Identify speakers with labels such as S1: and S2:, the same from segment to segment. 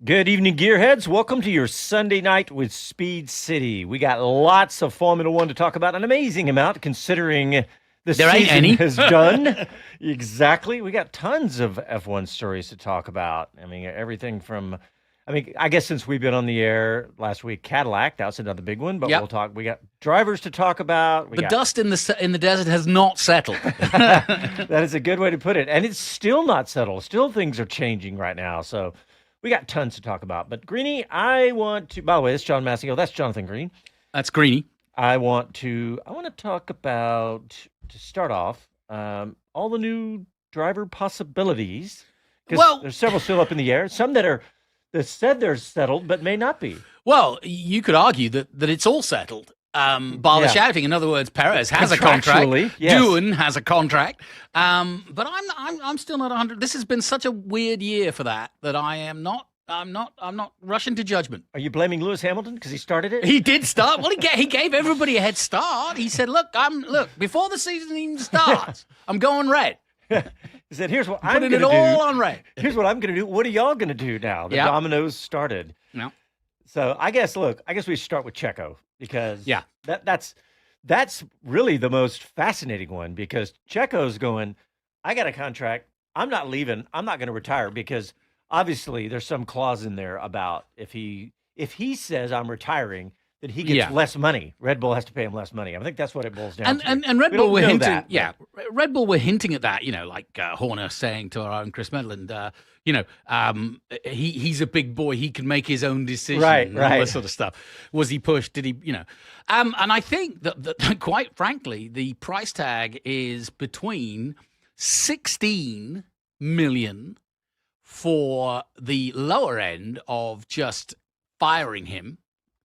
S1: Good evening, Gearheads. Welcome to your Sunday night with Speed City. We got lots of Formula One to talk about, an amazing amount considering the
S2: There ain't
S1: season
S2: any.
S1: has done. Exactly. We got tons of F1 stories to talk about. I mean, everything from, I guess since we've been on the air last week, Cadillac, that was another big one, but
S2: Yep.
S1: we'll talk. We got drivers to talk about.
S2: The dust in the desert has not settled.
S1: That is a good way to put it. And it's still not settled. Still things are changing right now. So we got tons to talk about. But Greeny, I want to, by the way, it's John Massico. That's Jonathan Green.
S2: That's Greeny.
S1: I want to talk about, to start off, all the new driver possibilities. Because there's several still up in the air. Some that said they're settled, but may not be.
S2: Well, you could argue that it's all settled. Bar the shouting. In other words, Perez has a contract.
S1: Yes.
S2: Doohan has a contract. But I'm still not 100. This has been such a weird year for that I'm not rushing to judgment.
S1: Are you blaming Lewis Hamilton because he started it?
S2: He did start. Well, he gave everybody a head start. He said, "Look, before the season even starts, I'm going red."
S1: He said, "Here's what I'm going
S2: to do. Putting it all on red.
S1: Here's what I'm going to do. What are y'all going to do now? The dominoes started."
S2: No.
S1: So I guess we start with Checo because
S2: Yeah.
S1: that's really the most fascinating one because Checo's going, I got a contract. I'm not leaving. I'm not going to retire because obviously there's some clause in there about if he says I'm retiring, then he gets less money. Red Bull has to pay him less money. I think that's what it boils down to.
S2: And Red Bull were hinting,
S1: that,
S2: Red Bull were hinting at that. Like Horner saying to our own Chris Medland, he's a big boy. He can make his own decision.
S1: Right.
S2: All that sort of stuff. Was he pushed? Did he? And I think that quite frankly, the price tag is between 16 million for the lower end of just firing him.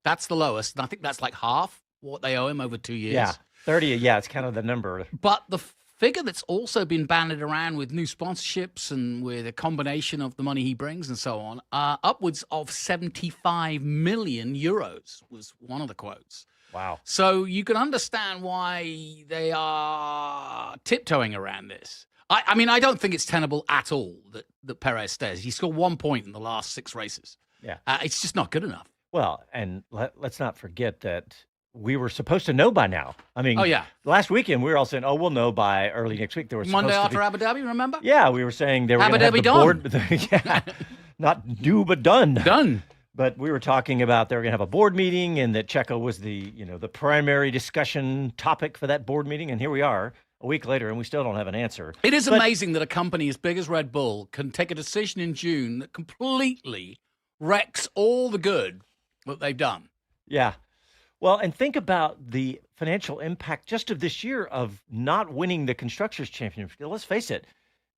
S2: That's the lowest, and I think that's like half what they owe him over 2 years.
S1: Yeah, 30. Yeah, it's kind of the number.
S2: But the figure that's also been banded around with new sponsorships and with a combination of the money he brings and so on, upwards of 75 million euros was one of the quotes.
S1: Wow.
S2: So you can understand why they are tiptoeing around this. I don't think it's tenable at all that Perez stays. He scored 1 point in the last 6 races.
S1: Yeah.
S2: It's just not good enough.
S1: Well, and let's not forget that we were supposed to know by now. I mean, last weekend we were all saying, "Oh, we'll know by early next week." There was
S2: Monday after Abu Dhabi, remember?
S1: Yeah, we were saying they were going to have the board. Not do but done.
S2: Done.
S1: But we were talking about they were going to have a board meeting, and that Checo was the primary discussion topic for that board meeting. And here we are a week later, and we still don't have an answer.
S2: It is amazing that a company as big as Red Bull can take a decision in June that completely wrecks all the good that they've done.
S1: Yeah. Well, and think about the financial impact just of this year of not winning the Constructors' Championship. Let's face it,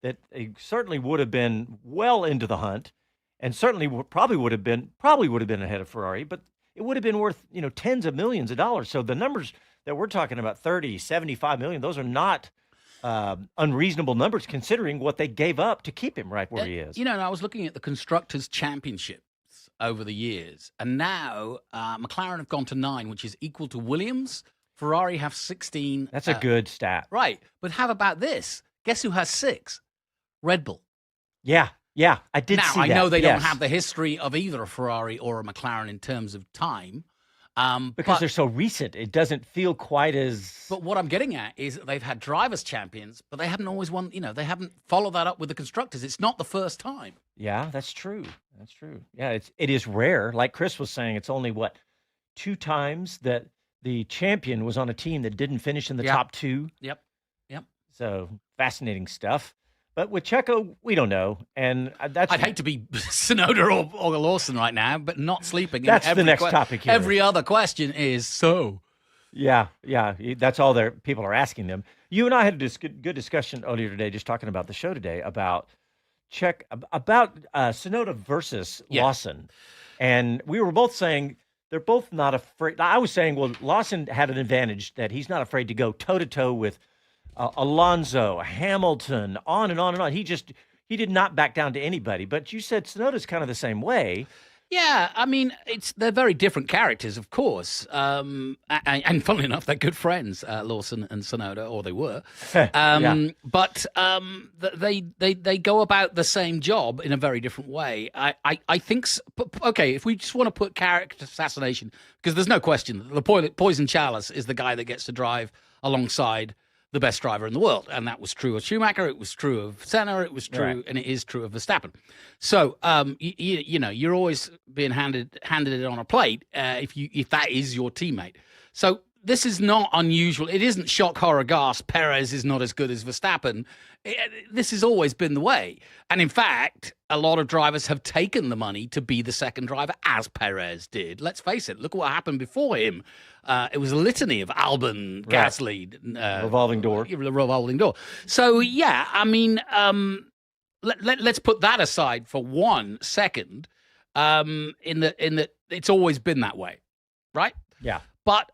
S1: that they certainly would have been well into the hunt and certainly probably would have been ahead of Ferrari, but it would have been worth, tens of millions of dollars. So the numbers that we're talking about, 30, 75 million, those are not unreasonable numbers considering what they gave up to keep him right where he is.
S2: And I was looking at the Constructors' Championship over the years, and now McLaren have gone to 9, which is equal to Williams. Ferrari have 16.
S1: That's a good stat.
S2: Right. But how about this? Guess who has 6? Red Bull.
S1: Yeah, I did see that.
S2: Now, I know they don't have the history of either a Ferrari or a McLaren in terms of time.
S1: Because they're so recent, it doesn't feel quite as...
S2: But what I'm getting at is that they've had drivers' champions, but they haven't always won, they haven't followed that up with the constructors. It's not the first time.
S1: Yeah, that's true. Yeah, it is rare. Like Chris was saying, it's only, 2 times that the champion was on a team that didn't finish in the top 2?
S2: Yep.
S1: So, fascinating stuff. But with Checo, we don't know. And
S2: I'd hate to be Tsunoda or Lawson right now, but not sleeping.
S1: That's the next topic here.
S2: Every other question is so.
S1: Yeah. That's all people are asking them. You and I had a good discussion earlier today, just talking about the show today, about Tsunoda versus Lawson. And we were both saying they're both not afraid. I was saying, well, Lawson had an advantage that he's not afraid to go toe-to-toe with Alonso, Hamilton, on and on and on. He did not back down to anybody. But you said Tsunoda's kind of the same way.
S2: Yeah, I mean, they're very different characters, of course. And funnily enough, they're good friends, Lawson and Tsunoda, or they were.
S1: Yeah.
S2: But they go about the same job in a very different way. I think. Okay, if we just want to put character assassination, because there's no question that the Poison Chalice is the guy that gets to drive alongside the best driver in the world. And that was true of Schumacher. It was true of Senna. It was true,
S1: Right.
S2: and it is true of Verstappen. So, you know, you're always being handed it on a plate if that is your teammate. So this is not unusual. It isn't shock, horror, gasp. Perez is not as good as Verstappen. This has always been the way. And in fact, a lot of drivers have taken the money to be the second driver, as Perez did. Let's face it. Look what happened before him. It was a litany of Albon, Gasly,
S1: Revolving door.
S2: Revolving door. So yeah, I mean, let's put that aside for 1 second. In that it's always been that way, right?
S1: Yeah.
S2: But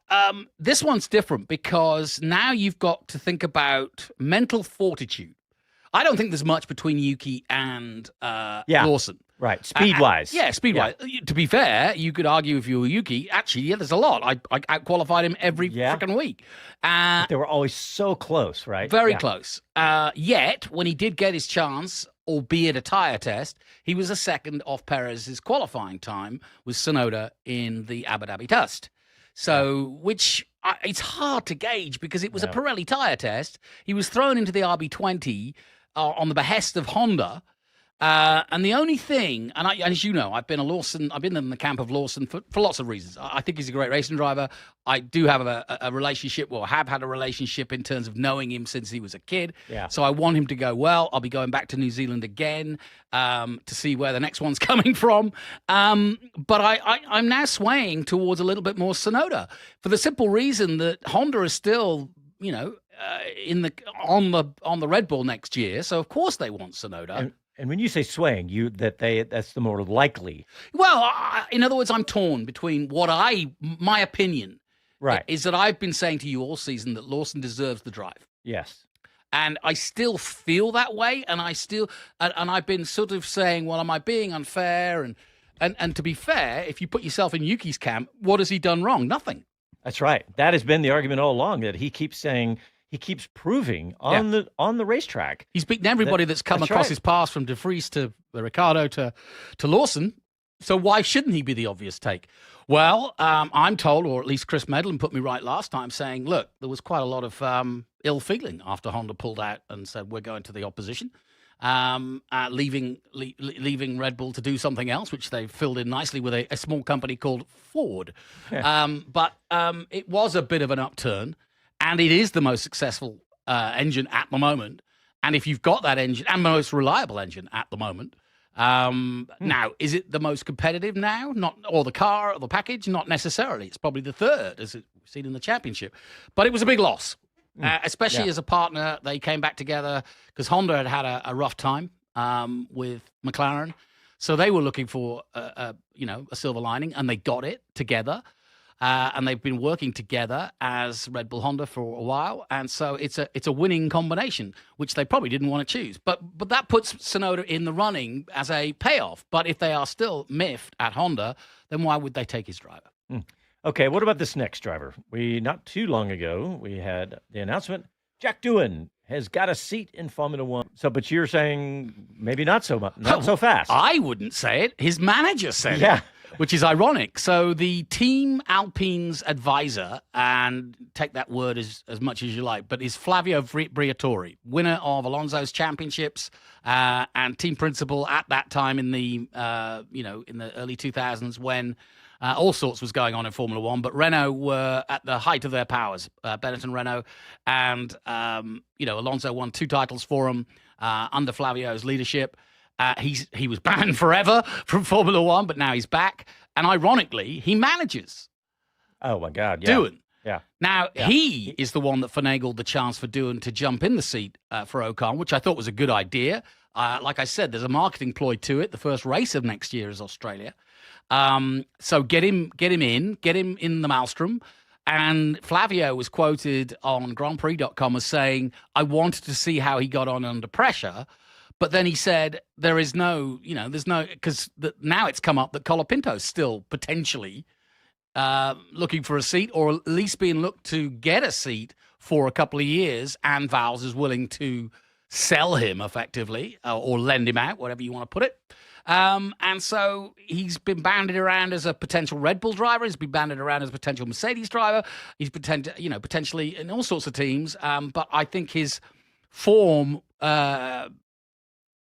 S2: this one's different because now you've got to think about mental fortitude. I don't think there's much between Yuki and Lawson.
S1: Right. Speed-wise.
S2: Speed-wise. Yeah. To be fair, you could argue if you were Yuki, actually, yeah, there's a lot. I out-qualified him every freaking week.
S1: But they were always so close, right?
S2: Very close. Yet, when he did get his chance, albeit a tyre test, he was a second off Perez's qualifying time with Tsunoda in the Abu Dhabi Dust. So, which it's hard to gauge because it was a Pirelli tyre test. He was thrown into the RB20 on the behest of Honda. And the only thing, and as you know, I've been in the camp of Lawson for lots of reasons. I think he's a great racing driver. I do have a relationship, or have had a relationship in terms of knowing him since he was a kid.
S1: Yeah.
S2: So I want him to go well. I'll be going back to New Zealand again to see where the next one's coming from. But I'm now swaying towards a little bit more Tsunoda for the simple reason that Honda is still, you know, on the Red Bull next year. So of course they want Tsunoda.
S1: And when you say swaying, that's the more likely.
S2: Well, in other words, I'm torn between my opinion,
S1: right,
S2: is that I've been saying to you all season that Lawson deserves the drive.
S1: Yes.
S2: And I still feel that way, and I've been sort of saying, well, am I being unfair? And to be fair, if you put yourself in Yuki's camp, what has he done wrong? Nothing.
S1: That's right. That has been the argument all along, that he keeps proving on the racetrack.
S2: He's beaten everybody that's come across his path, from De Vries to Ricciardo to Lawson. So why shouldn't he be the obvious take? Well, I'm told, or at least Chris Medlin put me right last time, saying, look, there was quite a lot of ill feeling after Honda pulled out and said, we're going to the opposition, leaving Red Bull to do something else, which they filled in nicely with a small company called Ford. But it was a bit of an upturn. And it is the most successful engine at the moment. And if you've got that engine, and most reliable engine at the moment, now, is it the most competitive now? Or the car, or the package? Not necessarily. It's probably the third, as we've seen in the championship. But it was a big loss, especially as a partner. They came back together because Honda had a rough time with McLaren. So they were looking for a silver lining, and they got it together. And they've been working together as Red Bull Honda for a while, and so it's a winning combination, which they probably didn't want to choose. But that puts Tsunoda in the running as a payoff. But if they are still miffed at Honda, then why would they take his driver?
S1: Okay, what about this next driver? Not too long ago, we had the announcement, Jack Doohan has got a seat in Formula One. So, but you're saying maybe not so much, not so fast.
S2: I wouldn't say it. His manager said
S1: it.
S2: Which is ironic. So the Team Alpine's advisor, and take that word as much as you like, but is Flavio Briatore, winner of Alonso's championships and team principal at that time in the in the early 2000s when all sorts was going on in Formula One. But Renault were at the height of their powers, Benetton Renault, and Alonso won 2 titles for him under Flavio's leadership. He was banned forever from Formula One, but now he's back. And ironically, he manages.
S1: Oh, my God. Yeah.
S2: Doohan.
S1: Yeah.
S2: Now, he is the one that finagled the chance for Doohan to jump in the seat for Ocon, which I thought was a good idea. Like I said, there's a marketing ploy to it. The first race of next year is Australia. So get him in the maelstrom. And Flavio was quoted on grandprix.com as saying, I wanted to see how he got on under pressure, But then he said there is no, there's no, because now it's come up that Colapinto's still potentially looking for a seat, or at least being looked to get a seat for a couple of years, and Vowles is willing to sell him effectively or lend him out, whatever you want to put it. And so he's been banded around as a potential Red Bull driver. He's been banded around as a potential Mercedes driver. He's potentially in all sorts of teams. But I think his form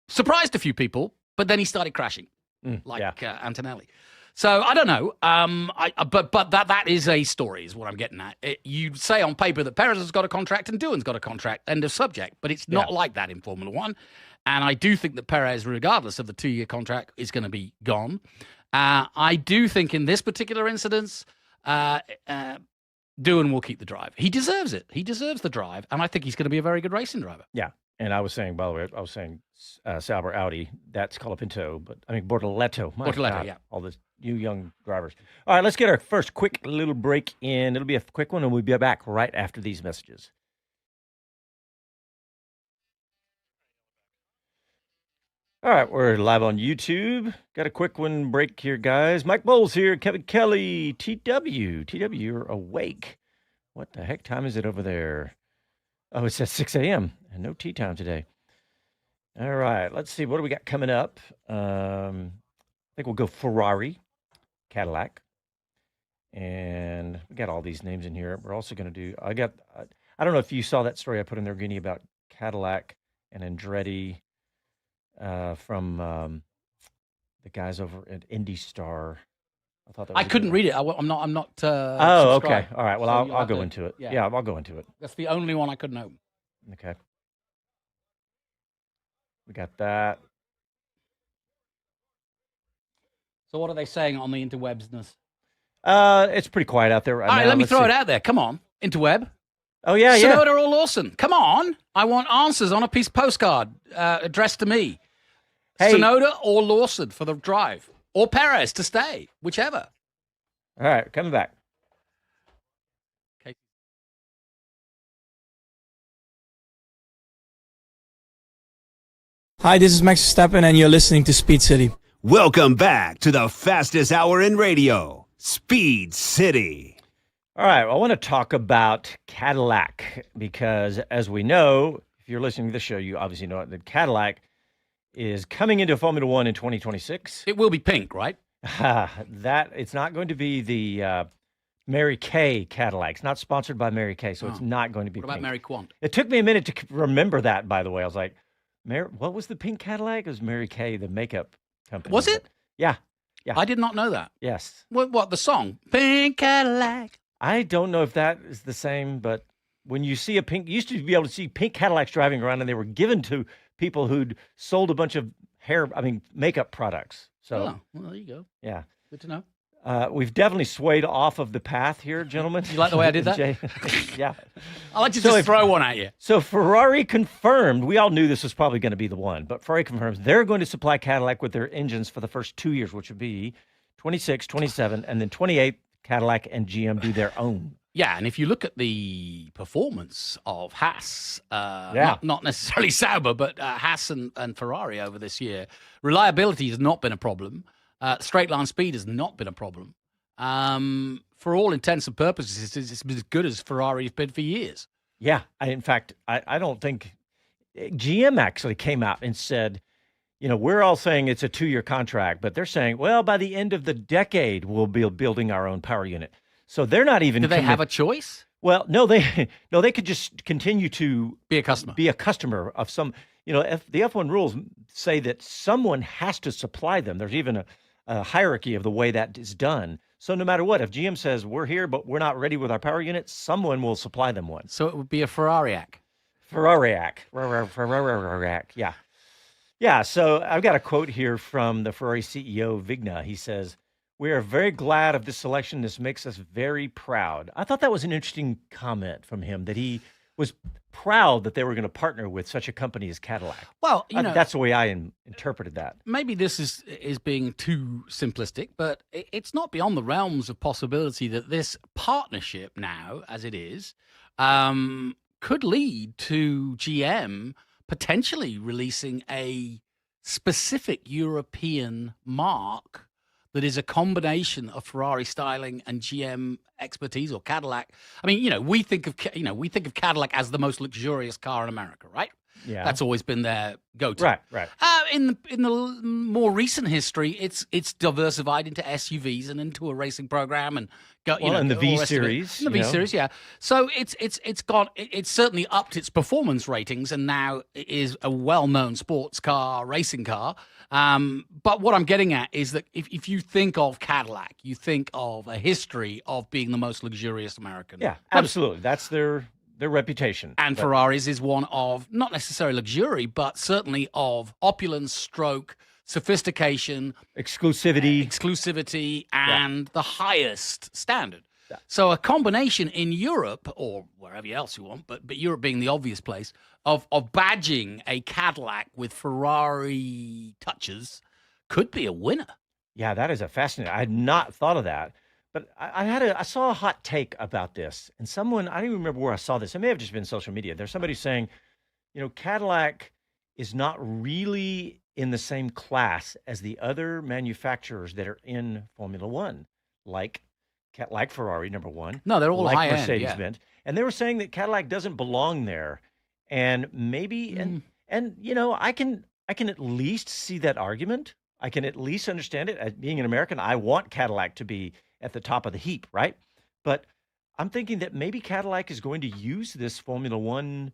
S2: surprised a few people, but then he started crashing Antonelli. So I don't know. But that is a story, is what I'm getting at. You say on paper that Perez has got a contract and Doohan's got a contract, end of subject. But it's not like that in Formula One. And I do think that Perez, regardless of the 2-year contract, is going to be gone. I do think in this particular incident, Doohan will keep the drive. He deserves it. He deserves the drive. And I think he's going to be a very good racing driver.
S1: Yeah. And I was saying, by the way, Sauber Audi, that's Colapinto, but I mean Bortoleto.
S2: Bortoleto, yeah.
S1: All the new young drivers. All right, let's get our first quick little break in. It'll be a quick one, and we'll be back right after these messages. All right, we're live on YouTube. Got a quick one break here, guys. Mike Bowles here, Kevin Kelly, TW, you're awake. What the heck time is it over there? Oh, it says 6 a.m. and no tea time today. All right, let's see. What do we got coming up? I think we'll go Ferrari, Cadillac, and we got all these names in here. We're also going to do, I don't know if you saw that story I put in there, Guinea, about Cadillac and Andretti from the guys over at IndyStar. I thought that was
S2: couldn't read it. I'm not.
S1: Oh,
S2: subscribed.
S1: Okay. All right. Well,
S2: So
S1: I'll go into it. Yeah, I'll go into it.
S2: That's the only one I couldn't open.
S1: Okay. We got that.
S2: So what are they saying on the interwebsness?
S1: It's pretty quiet out there right now.
S2: All right, let me throw it out there. Come on, interweb.
S1: Oh yeah,
S2: Sonoda or Lawson? Come on. I want answers on a piece of postcard addressed to me. Hey. Sonoda or Lawson for the drive, or Perez to stay, whichever.
S1: All right, coming back.
S3: Hi, this is Max Verstappen, and you're listening to Speed City.
S4: Welcome back to the fastest hour in radio, Speed City.
S1: All right, well, I want to talk about Cadillac because, as we know, if you're listening to the show, you obviously know that Cadillac is coming into Formula One in 2026.
S2: It will be pink, right?
S1: That it's not going to be the Mary Kay Cadillac. It's not sponsored by Mary Kay, so it's not going to be
S2: What about
S1: pink.
S2: Mary Quant?
S1: It took me a minute to remember that, by the way. I was like, what was the pink Cadillac? It was Mary Kay, the makeup company.
S2: Was it?
S1: Yeah.
S2: I did not know that.
S1: Yes.
S2: What the song? Pink Cadillac.
S1: I don't know if that is the same, but when you see a pink, you used to be able to see pink Cadillacs driving around, and they were given to people who'd sold a bunch of makeup products. So,
S2: well, there you go.
S1: Yeah.
S2: Good to know.
S1: We've definitely swayed off of the path here, gentlemen.
S2: You like the way I did that?
S1: Yeah.
S2: I'll let you just throw one at you.
S1: So Ferrari confirmed, we all knew this was probably going to be the one, but Ferrari confirms they're going to supply Cadillac with their engines for the first 2 years, which would be 26, 27, and then 28, Cadillac and GM do their own.
S2: Yeah, and if you look at the performance of Haas, not necessarily Sauber, but Haas and Ferrari over this year, reliability has not been a problem. Straight line speed has not been a problem. For all intents and purposes, it's as good as Ferrari has been for years.
S1: Yeah, in fact, I don't think GM actually came out and said, we're all saying it's a 2-year contract, but they're saying, well, by the end of the decade, we'll be building our own power unit. So they're not even.
S2: Do they have a choice?
S1: Well, no, they could just continue to
S2: be a customer.
S1: Be a customer of some. The F1 rules say that someone has to supply them. There's even a hierarchy of the way that is done. So no matter what, if GM says we're here but we're not ready with our power unit, someone will supply them one.
S2: So it would be a Ferrariac.
S1: Yeah. Yeah, so I've got a quote here from the Ferrari CEO, Vigna. He says, "We are very glad of this selection. This makes us very proud." I thought that was an interesting comment from him, that he was proud that they were going to partner with such a company as Cadillac.
S2: Well,
S1: that's the way I interpreted that.
S2: Maybe this is being too simplistic, but it's not beyond the realms of possibility that this partnership now, as it is, could lead to GM potentially releasing a specific European mark that is a combination of Ferrari styling and GM expertise, or Cadillac. I mean, we think of Cadillac as the most luxurious car in America, right?
S1: Yeah.
S2: That's always been their go-to.
S1: Right.
S2: In the more recent history, it's diversified into SUVs and into a racing program, and
S1: in the
S2: all
S1: V
S2: the rest of it.
S1: series,
S2: In the V series, yeah. So it's certainly upped its performance ratings, and now it is a well-known sports car, racing car. But what I'm getting at is that if you think of Cadillac, you think of a history of being the most luxurious American.
S1: Yeah, absolutely. That's their reputation.
S2: And Ferraris is one of not necessarily luxury, but certainly of opulence, stroke, sophistication,
S1: exclusivity,
S2: and the highest standard. Yeah. So a combination in Europe, or wherever else you want, but Europe being the obvious place, of badging a Cadillac with Ferrari touches could be a winner.
S1: Yeah, that is a fascinating. I had not thought of that. But I saw a hot take about this, and someone, I don't even remember where I saw this. It may have just been social media. There's somebody saying, Cadillac is not really in the same class as the other manufacturers that are in Formula One, like Ferrari, number one.
S2: No, they're all
S1: like
S2: high
S1: Mercedes-Benz.
S2: Yeah.
S1: And they were saying that Cadillac doesn't belong there. And maybe, and I can at least see that argument. I can at least understand it. As being an American, I want Cadillac to be at the top of the heap, right? But I'm thinking that maybe Cadillac is going to use this Formula One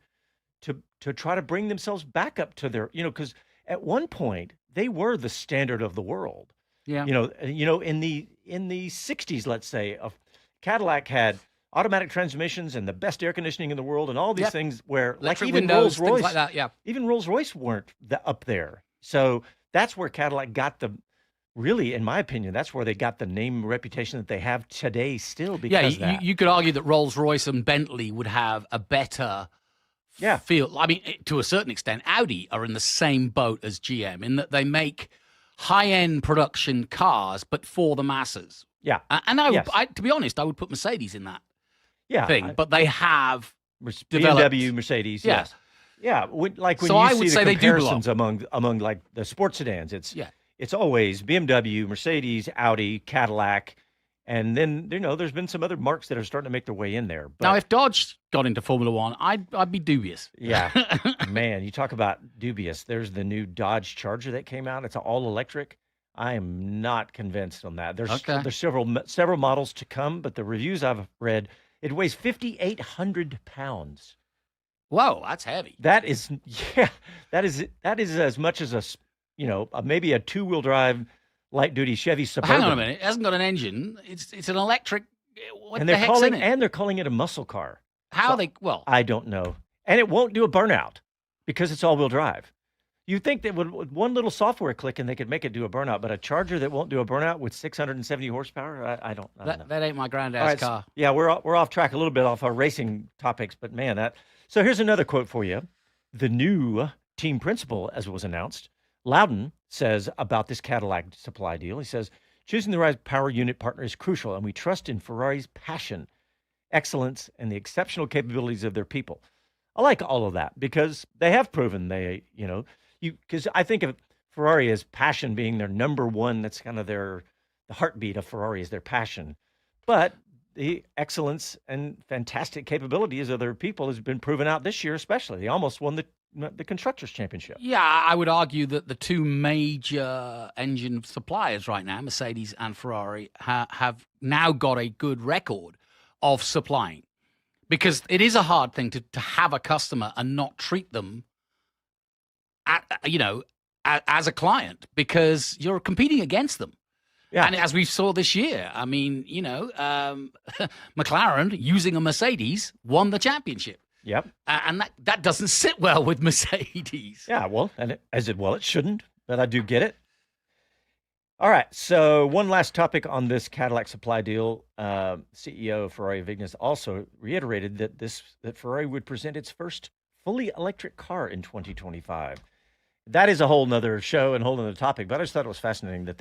S1: to try to bring themselves back up to their, because at one point they were the standard of the world.
S2: Yeah.
S1: In the 60s, let's say, Cadillac had automatic transmissions and the best air conditioning in the world and all these things where
S2: electric
S1: even
S2: windows,
S1: Rolls-Royce,
S2: things like that, yeah.
S1: Even Rolls-Royce weren't up there. So that's where Cadillac got really, in my opinion, that's where they got the name reputation that they have today still because
S2: you could argue that Rolls-Royce and Bentley would have a better feel. I mean, to a certain extent, Audi are in the same boat as GM in that they make high-end production cars, but for the masses.
S1: Yeah.
S2: And to be honest, I would put Mercedes in that thing, but they have
S1: BMW, Mercedes, yes. Yeah, when you see the comparisons among like the sports sedans, it's always BMW, Mercedes, Audi, Cadillac, and then there's been some other marks that are starting to make their way in there. But,
S2: now, if Dodge got into Formula One, I'd be dubious.
S1: Yeah, man, you talk about dubious. There's the new Dodge Charger that came out. It's all electric. I am not convinced on that. There's several models to come, but the reviews I've read, it weighs 5,800 pounds.
S2: Whoa, that's heavy.
S1: That is as much as maybe a two-wheel drive light-duty Chevy Suburban.
S2: Hang on a minute, it hasn't got an engine. It's an electric.
S1: What the heck's in it? And they're calling it a muscle car. I don't know. And it won't do a burnout because it's all-wheel drive. You'd think that with one little software click and they could make it do a burnout, but a Charger that won't do a burnout with 670 horsepower, I don't know.
S2: That ain't my granddad's car.
S1: Yeah, we're off track a little bit off our racing topics, but man, So here's another quote for you. The new team principal, as it was announced, Loudon, says about this Cadillac supply deal. He says, choosing the right power unit partner is crucial, and we trust in Ferrari's passion, excellence, and the exceptional capabilities of their people. I like all of that because they have proven because I think of Ferrari as passion being their number one. That's kind of the heartbeat of Ferrari is their passion. But the excellence and fantastic capabilities of their people has been proven out this year, especially. They almost won the Constructors' Championship.
S2: Yeah, I would argue that the two major engine suppliers right now, Mercedes and Ferrari, have now got a good record of supplying. Because it is a hard thing to have a customer and not treat them as a client because you're competing against them. Yeah. And as we saw this year, I mean, McLaren using a Mercedes won the championship.
S1: Yep.
S2: And that doesn't sit well with Mercedes.
S1: Yeah, well, and it shouldn't, but I do get it. All right, so one last topic on this Cadillac supply deal. CEO of Ferrari Vignes also reiterated that Ferrari would present its first fully electric car in 2025. That is a whole nother show and whole nother topic, but I just thought it was fascinating that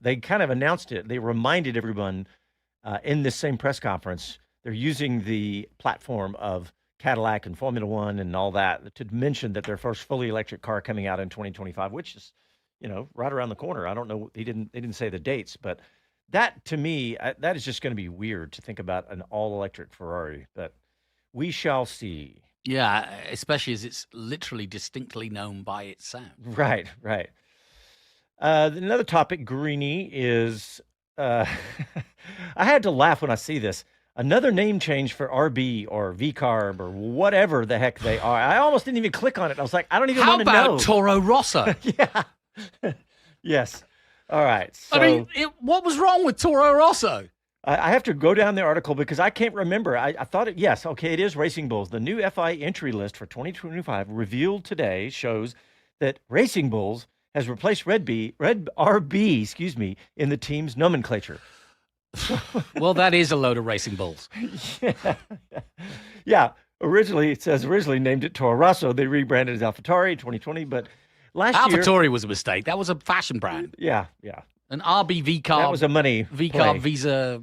S1: they kind of announced it. They reminded everyone in this same press conference, they're using the platform of Cadillac and Formula One and all that to mention that their first fully electric car coming out in 2025, which is, right around the corner. I don't know. They didn't say the dates, but that to me, that is just going to be weird to think about an all electric Ferrari. But we shall see.
S2: Yeah, especially as it's literally distinctly known by its sound.
S1: Right, right. Another topic, Greeny, is I had to laugh when I see this. Another name change for RB or VCARB or whatever the heck they are. I almost didn't even click on it. I was like, I don't even want to know.
S2: How about Toro Rosso?
S1: Yeah. Yes. All right. So,
S2: I mean, what was wrong with Toro Rosso?
S1: I have to go down the article because I can't remember. I thought yes, okay, it is Racing Bulls. The new FI entry list for 2025 revealed today shows that Racing Bulls has replaced Red RB, in the team's nomenclature.
S2: Well, that is a load of Racing Bulls.
S1: Yeah. Originally named it Toro Rosso. They rebranded as AlphaTauri in 2020, but last year
S2: AlphaTauri was a mistake. That was a fashion brand.
S1: Yeah.
S2: An RB VCARB.
S1: That was a money
S2: VCARB
S1: play.
S2: Visa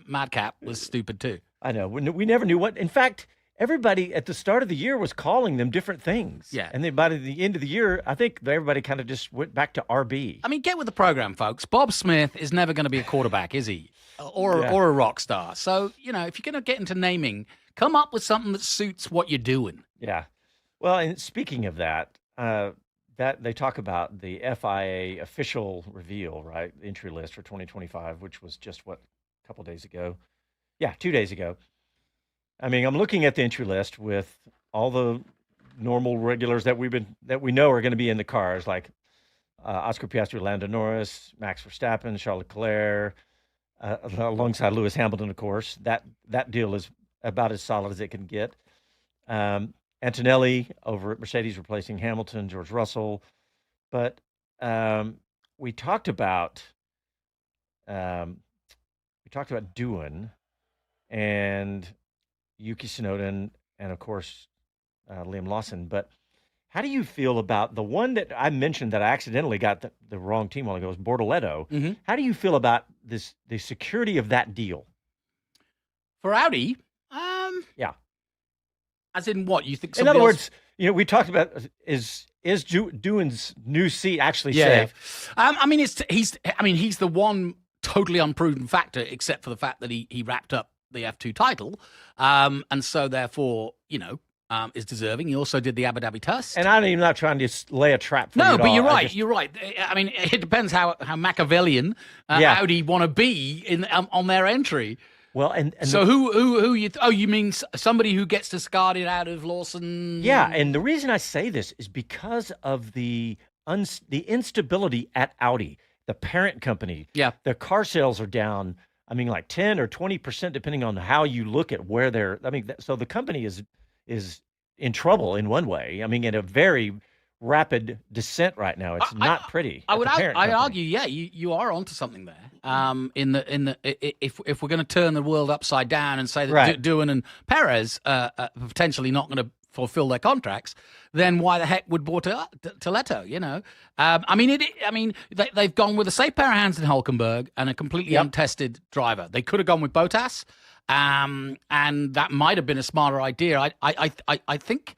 S2: madcap was stupid too.
S1: I know. We never knew what. In fact, everybody at the start of the year was calling them different things.
S2: Yeah.
S1: And then by the end of the year, I think everybody kind of just went back to RB.
S2: I mean, get with the program, folks. Bob Smith is never going to be a quarterback, is he? Or a rock star. So, if you're going to get into naming, come up with something that suits what you're doing.
S1: Yeah. Well, and speaking of that, that they talk about the FIA official reveal, right? The entry list for 2025, which was just a couple days ago. Yeah, 2 days ago. I mean, I'm looking at the entry list with all the normal regulars that we know are going to be in the cars, like Oscar Piastri, Lando Norris, Max Verstappen, Charles Leclerc, alongside Lewis Hamilton, of course. That deal is about as solid as it can get. Antonelli over at Mercedes replacing Hamilton, George Russell. But we talked about Doohan and Yuki Tsunoda and of course Liam Lawson. But how do you feel about the one that I mentioned that I accidentally got the wrong team while ago was Bortoleto?
S2: Mm-hmm.
S1: How do you feel about the security of that deal?
S2: For Audi?
S1: Yeah.
S2: As in what? You think
S1: in other words, we talked about is Doohan's new seat actually safe?
S2: I mean, he's the one totally unproven factor, except for the fact that he wrapped up the F2 title, and so therefore, is deserving. He also did the Abu Dhabi test.
S1: And I'm not trying to lay a trap for you.
S2: No,
S1: at
S2: but
S1: all.
S2: you're right. You're right. I mean, it depends how Machiavellian Audi want to be on their entry.
S1: Well, and
S2: so who you? You mean somebody who gets discarded out of Lawson?
S1: Yeah, and the reason I say this is because of the instability at Audi, the parent company.
S2: Yeah,
S1: their car sales are down. I mean, like 10 or 20%, depending on how you look at where they're. I mean, so the company is in trouble in one way. I mean, in a very rapid descent right now. It's not pretty.
S2: I argue, yeah, you are onto something there. If we're going to turn the world upside down and say that Doohan and Perez are potentially not going to fulfill their contracts, then why the heck would Bortoleto? They've gone with a safe pair of hands in Hülkenberg and a completely untested driver. They could have gone with Bottas, and that might have been a smarter idea. I think.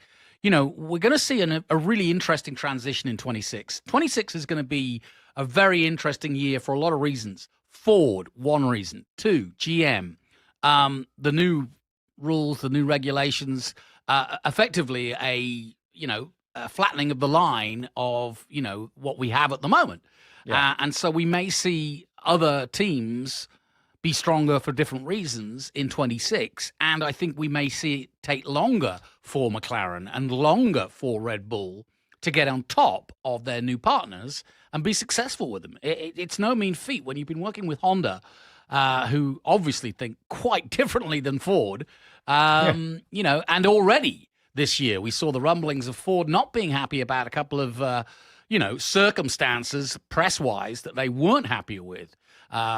S2: We're going to see a really interesting transition in 26. 26 is going to be a very interesting year for a lot of reasons. Ford, one reason. 2, GM. The new rules, the new regulations, effectively a flattening of the line of, what we have at the moment. Yeah. And so we may see other teams be stronger for different reasons in 26. And I think we may see it take longer for McLaren and longer for Red Bull to get on top of their new partners and be successful with them. It's no mean feat when you've been working with Honda, who obviously think quite differently than Ford, and already this year we saw the rumblings of Ford not being happy about a couple of, circumstances press-wise that they weren't happy with.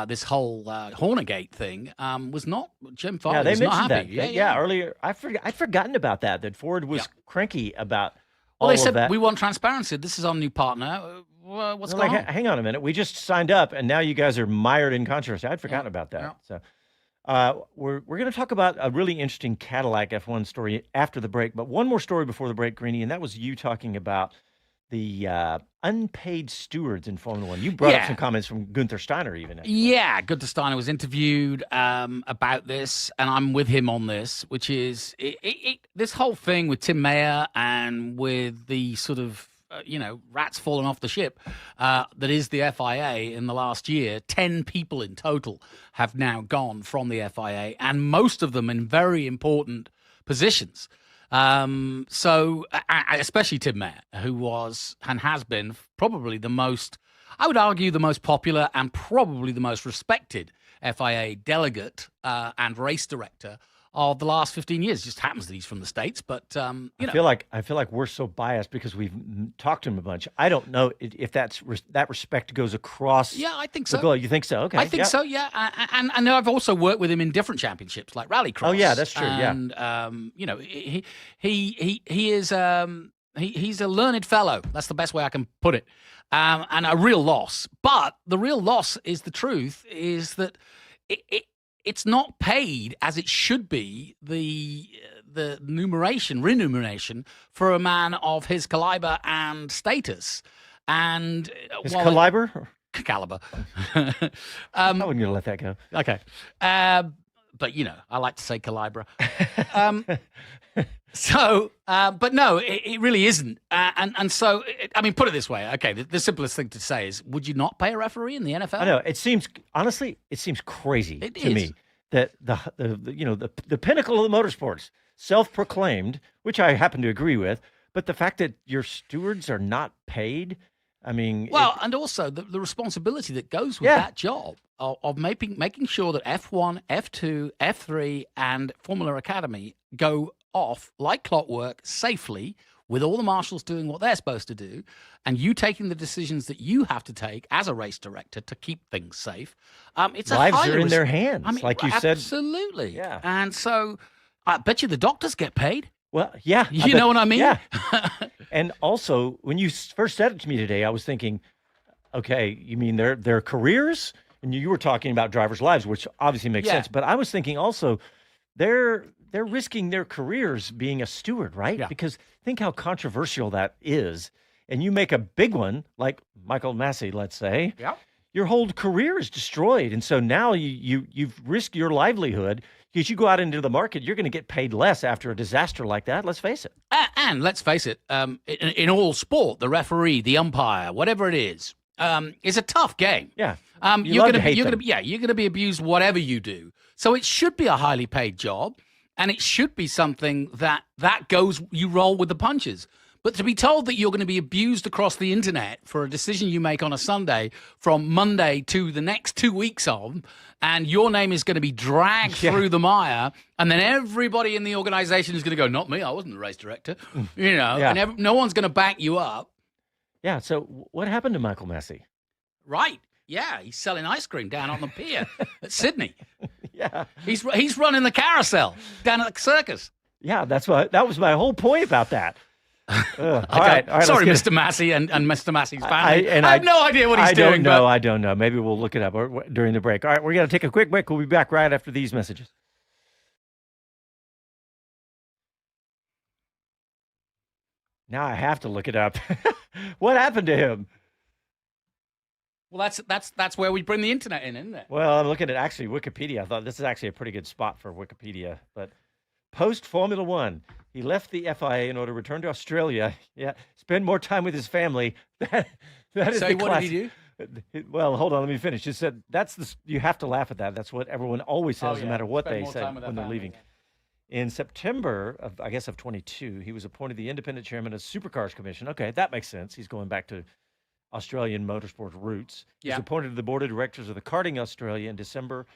S2: This whole Hornergate thing was not Jim Farley.
S1: Yeah, they
S2: was
S1: mentioned
S2: not happy.
S1: that. Yeah, earlier. I'd forgotten about that. That Ford was cranky about.
S2: Well, they
S1: all
S2: said
S1: of that.
S2: We want transparency. This is our new partner. What's going on?
S1: Hang on a minute. We just signed up, and now you guys are mired in controversy. I'd forgotten about that. Yeah. So, We're going to talk about a really interesting Cadillac F1 story after the break, but one more story before the break, Greeny, and that was you talking about the unpaid stewards in Formula One. You brought up some comments from Gunther Steiner, even.
S2: Yeah, Gunther Steiner was interviewed about this, and I'm with him on this, which is this whole thing with Tim Mayer and with the sort of rats falling off the ship that is the FIA in the last year. 10 people in total have now gone from the FIA, and most of them in very important positions. So especially Tim Mayer, who was and has been probably the most, I would argue, the most popular and probably the most respected FIA delegate and race director of the last 15 years. It just happens that he's from the States, but
S1: I feel like we're so biased because we've talked to him a bunch. I don't know if that respect goes across.
S2: Yeah, I think so.
S1: The globe. You think so? Okay,
S2: I think so. Yeah, and I've also worked with him in different championships like Rallycross.
S1: Oh yeah, that's true.
S2: And he is he's a learned fellow. That's the best way I can put it. And a real loss. But the real loss is the truth is that it's not paid as it should be, the remuneration for a man of his caliber and status. And
S1: his caliber?
S2: Caliber.
S1: I wasn't going to let that go.
S2: Okay. But, I like to say calibra. But no, it really isn't. And so, put it this way. Okay, the simplest thing to say is, would you not pay a referee in the NFL?
S1: I know. It seems crazy to me that the pinnacle of the motorsports, self-proclaimed, which I happen to agree with, but the fact that your stewards are not paid, and
S2: also the responsibility that goes with that job of making sure that F1, F2, F3, and Formula Academy go off like clockwork safely, with all the marshals doing what they're supposed to do, and you taking the decisions that you have to take as a race director to keep things safe. It's
S1: lives are in their hands, like you said.
S2: Absolutely.
S1: Yeah.
S2: And so I bet you the doctors get paid.
S1: Well, yeah.
S2: You know what I mean?
S1: Yeah. And also, when you first said it to me today, I was thinking, okay, you mean their careers? And you were talking about drivers' lives, which obviously makes sense. But I was thinking also, they're risking their careers being a steward, right?
S2: Yeah.
S1: Because think how controversial that is. And you make a big one, like Michael Massey, let's say.
S2: Yeah.
S1: Your whole career is destroyed. And so now you've risked your livelihood because you go out into the market, you're going to get paid less after a disaster like that. Let's face it.
S2: And let's face it, in all sport, the referee, the umpire, whatever it is a tough game.
S1: Yeah.
S2: You're going to be abused whatever you do. So it should be a highly paid job. And it should be something that goes, you roll with the punches. But to be told that you're going to be abused across the internet for a decision you make on a Sunday from Monday to the next 2 weeks of, and your name is going to be dragged through the mire, and then everybody in the organization is going to go, not me, I wasn't the race director, and no one's going to back you up.
S1: Yeah, so what happened to Michael Massey?
S2: Right. Yeah, he's selling ice cream down on the pier at Sydney.
S1: Yeah.
S2: He's running the carousel down at the circus.
S1: Yeah, that was my whole point about that. All right.
S2: Sorry, Mr. Massey and Mr. Massey's family. I have no idea what he's doing.
S1: I don't know. Maybe we'll look it up during the break. All right, we're going to take a quick break. We'll be back right after these messages. Now I have to look it up. What happened to him?
S2: Well, that's where we bring the internet in, isn't it?
S1: Well, I'm looking at actually Wikipedia. I thought this is actually a pretty good spot for Wikipedia. But post Formula One, he left the FIA in order to return to Australia. Yeah, spend more time with his family. That is
S2: so
S1: the
S2: what did he
S1: do? Well, hold on, let me finish. He said you have to laugh at that. That's what everyone always says, no matter what they say when they're leaving. Yeah. In September of 22, he was appointed the independent chairman of Supercars Commission. Okay, that makes sense. He's going back to Australian motorsport roots. He was appointed to the board of directors of the Karting Australia in December.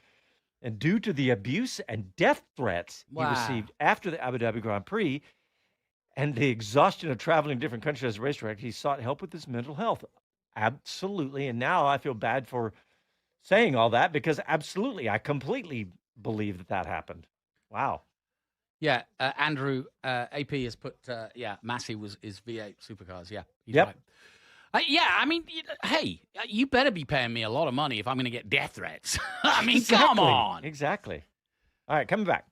S1: And due to the abuse and death threats he received after the Abu Dhabi Grand Prix and the exhaustion of traveling to different countries as a race director, he sought help with his mental health. Absolutely. And now I feel bad for saying all that because absolutely, I completely believe that happened. Wow.
S2: Yeah, Andrew, AP has put, Massey is V8 Supercars. Yeah, he's
S1: right.
S2: Hey, you better be paying me a lot of money if I'm going to get death threats. Come on.
S1: Exactly. All right, coming back.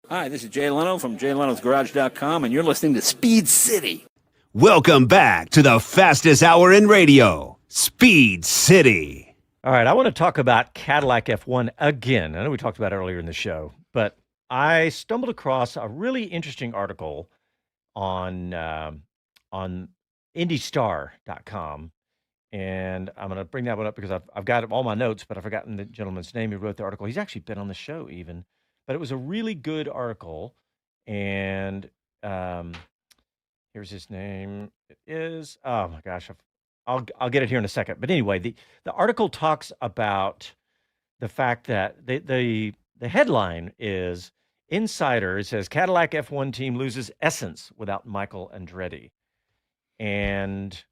S5: Hi, this is Jay Leno from JayLenosGarage.com, and you're listening to Speed City.
S4: Welcome back to the fastest hour in radio, Speed City.
S1: All right, I want to talk about Cadillac F1 again. I know we talked about it earlier in the show, but I stumbled across a really interesting article on IndyStar.com, and I'm going to bring that one up because I've got all my notes, but I've forgotten the gentleman's name who wrote the article. He's actually been on the show even, but it was a really good article, and here's his name. It is, oh my gosh, I'll get it here in a second. But anyway, the article talks about the fact that the headline is Insider. It says Cadillac F1 team loses essence without Michael Andretti. And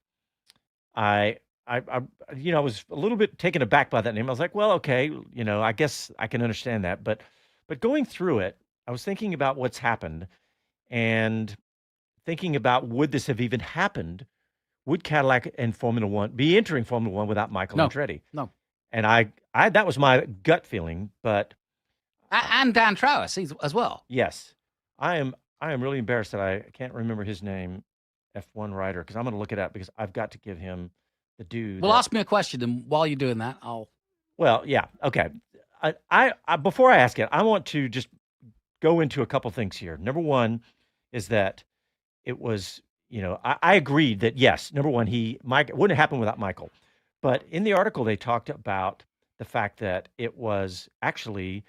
S1: I was a little bit taken aback by that name. I was like, well, okay, I guess I can understand that. But going through it, I was thinking about what's happened and thinking about, would this have even happened? Would Cadillac and Formula One be entering Formula One without Michael Andretti?
S2: No.
S1: And I that was my gut feeling, but
S2: and Dan Travis as well.
S1: yes, I am really embarrassed that I can't remember his name, F1 writer, because I'm going to look it up because I've got to give him the due.
S2: Well, ask me a question, and while you're doing that,
S1: Well, yeah, okay. I before I ask it, I want to just go into a couple things here. Number one is that it was, I agreed that yes, number one, it wouldn't happen without Michael. But in the article, they talked about the fact that it was actually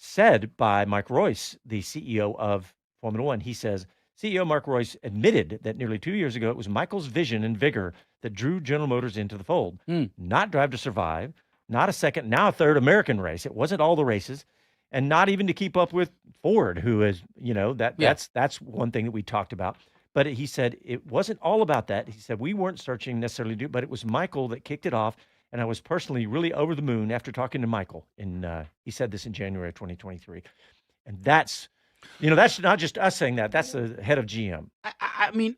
S1: said by Mark Royce, the CEO of Formula One. He says, CEO Mark Royce admitted that nearly 2 years ago, it was Michael's vision and vigor that drew General Motors into the fold. Not Drive to Survive, not a second, now a third American race. It wasn't all the races, and not even to keep up with Ford, who is, that's one thing that we talked about. But he said it wasn't all about that. He said we weren't searching necessarily to do, but it was Michael that kicked it off. And I was personally really over the moon after talking to Michael. He said this in January of 2023. And that's not just us saying that. That's the head of GM.
S2: I mean,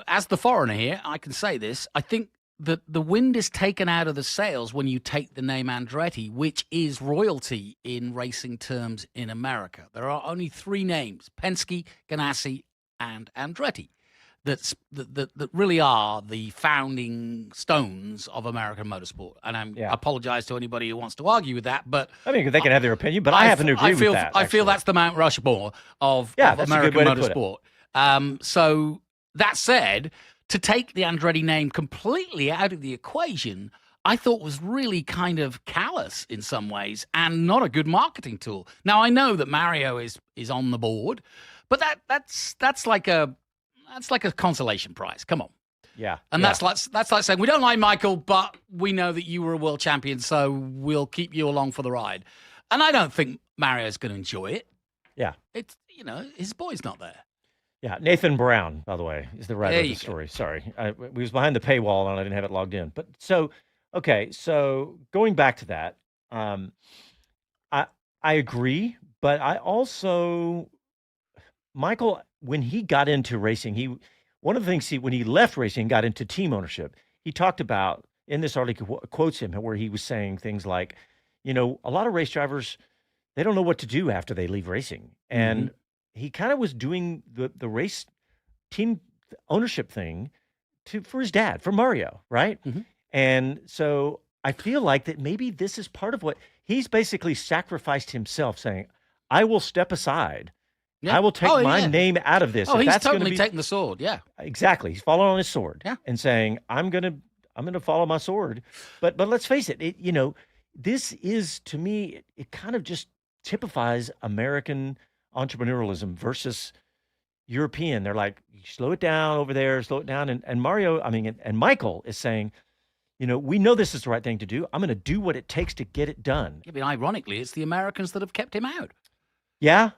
S2: as the foreigner here, I can say this. I think that the wind is taken out of the sails when you take the name Andretti, which is royalty in racing terms in America. There are only three names: Penske, Ganassi, and Andretti. That really are the founding stones of American motorsport. And I apologize to anybody who wants to argue with that, but
S1: I mean, they can have their opinion, but I happen to agree with that.
S2: I feel that's the Mount Rushmore of American motorsport. So that said, to take the Andretti name completely out of the equation, I thought was really kind of callous in some ways and not a good marketing tool. Now I know that Mario is on the board, but that's like a consolation prize. Come on.
S1: Yeah.
S2: And that's like saying, we don't like Michael, but we know that you were a world champion, so we'll keep you along for the ride. And I don't think Mario's going to enjoy it.
S1: Yeah.
S2: It's, his boy's not there.
S1: Yeah. Nathan Brown, by the way, is the writer of the story.
S2: Go.
S1: Sorry. We was behind the paywall and I didn't have it logged in. But so going back to that, I agree, but I also, Michael, when he got into racing, one of the things when he left racing, got into team ownership. He talked about, in this article, quotes him where he was saying things like, a lot of race drivers, they don't know what to do after they leave racing. And he kind of was doing the race team ownership thing for his dad, for Mario, right? And so I feel like that maybe this is part of what he's basically sacrificed himself, saying, I will step aside. Yeah. I will take my name out of this.
S2: Oh, he's totally taking the sword. Yeah,
S1: exactly. He's following on his sword and saying, "I'm gonna follow my sword." But let's face it. This is, to me, it kind of just typifies American entrepreneurialism versus European. They're like, slow it down over there, slow it down. And Mario, and Michael is saying, we know this is the right thing to do. I'm going to do what it takes to get it done.
S2: Yeah, but ironically, it's the Americans that have kept him out.
S1: Yeah,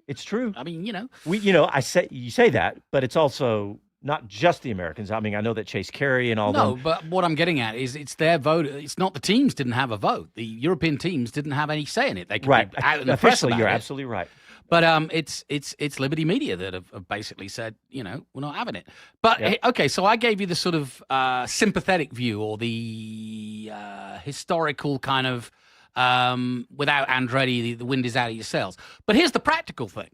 S1: it's true.
S2: I mean,
S1: you say that, but it's also not just the Americans. I mean, I know that Chase Carey and all them.
S2: No, but what I'm getting at is it's their vote. It's not the teams didn't have a vote. The European teams didn't have any say in it. They could be out in the press about
S1: you're
S2: it.
S1: Absolutely right.
S2: But it's Liberty Media that have basically said, we're not having it. But okay, so I gave you the sort of sympathetic view or the historical kind of without Andretti, the wind is out of your sails. But here's the practical thing: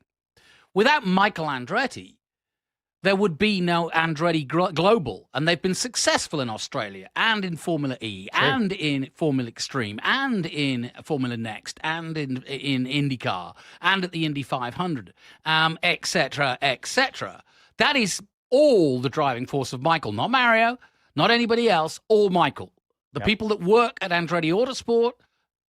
S2: without Michael Andretti, there would be no Andretti Global, and they've been successful in Australia and in Formula E and in Formula Extreme and in Formula Next and in IndyCar and at the Indy 500, etc., etc. That is all the driving force of Michael, not Mario, not anybody else, all Michael. The people that work at Andretti Autosport,